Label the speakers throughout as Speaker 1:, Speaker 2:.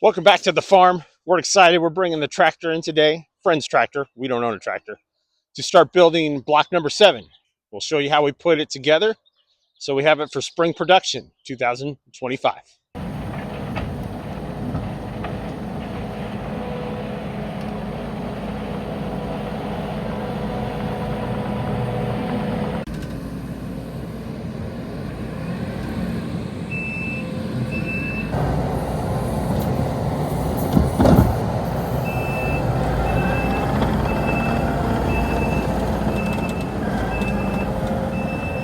Speaker 1: Welcome back to the farm. We're excited. We're bringing the tractor in today, friend's tractor. We don't own a tractor, to start building block number 7. We'll show you how we put it together so we have it for spring production 2025.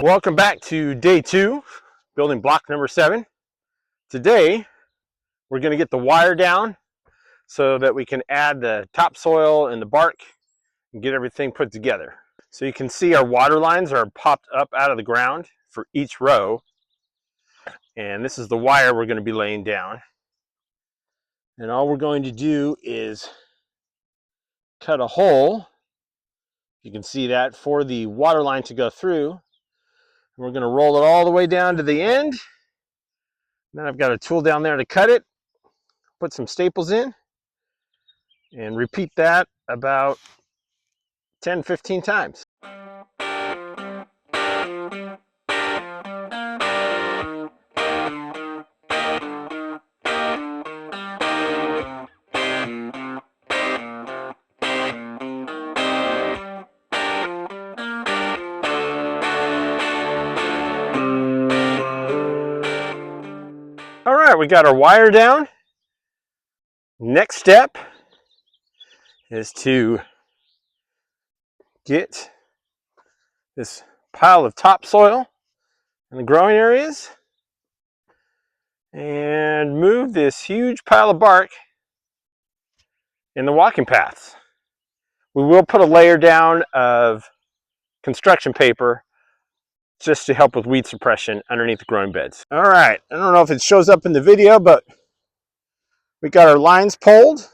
Speaker 1: Welcome back to day 2, building block number 7. Today, we're going to get the wire down so that we can add the topsoil and the bark and get everything put together. So you can see our water lines are popped up out of the ground for each row. And this is the wire we're going to be laying down. And all we're going to do is cut a hole. You can see that for the water line to go through. We're going to roll it all the way down to the end. Then I've got a tool down there to cut it, put some staples in, and repeat that about 10-15 times. All right, we got our wire down. Next step is to get this pile of topsoil in the growing areas and move this huge pile of bark in the walking paths. We will put a layer down of construction paper just to help with weed suppression underneath the growing beds. All right, I don't know if it shows up in the video, but we got our lines pulled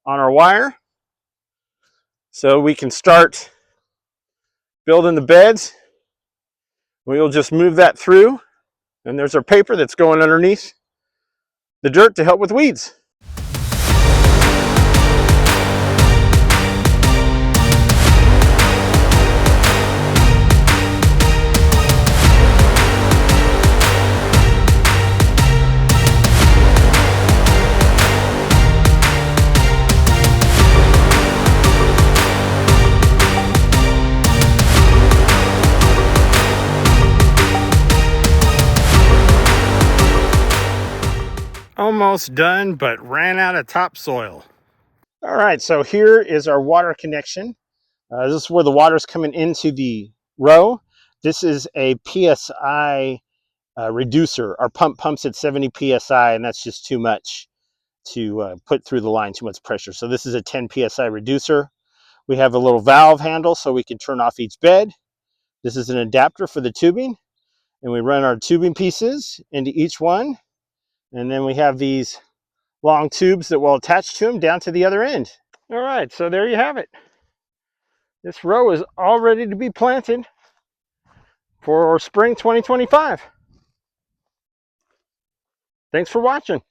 Speaker 1: on our wire so we can start building the beds. We'll just move that through, and there's our paper that's going underneath the dirt to help with weeds. Almost done, but ran out of topsoil. All right, so here is our water connection. This is where the water is coming into the row. This is a PSI reducer. Our pump pumps at 70 PSI, and that's just too much to put through the line, too much pressure. So this is a 10 PSI reducer. We have a little valve handle so we can turn off each bed. This is an adapter for the tubing, and we run our tubing pieces into each one. And then we have these long tubes that will attach to them down to the other end. All right, so there you have it. This row is all ready to be planted for spring 2025. Thanks for watching.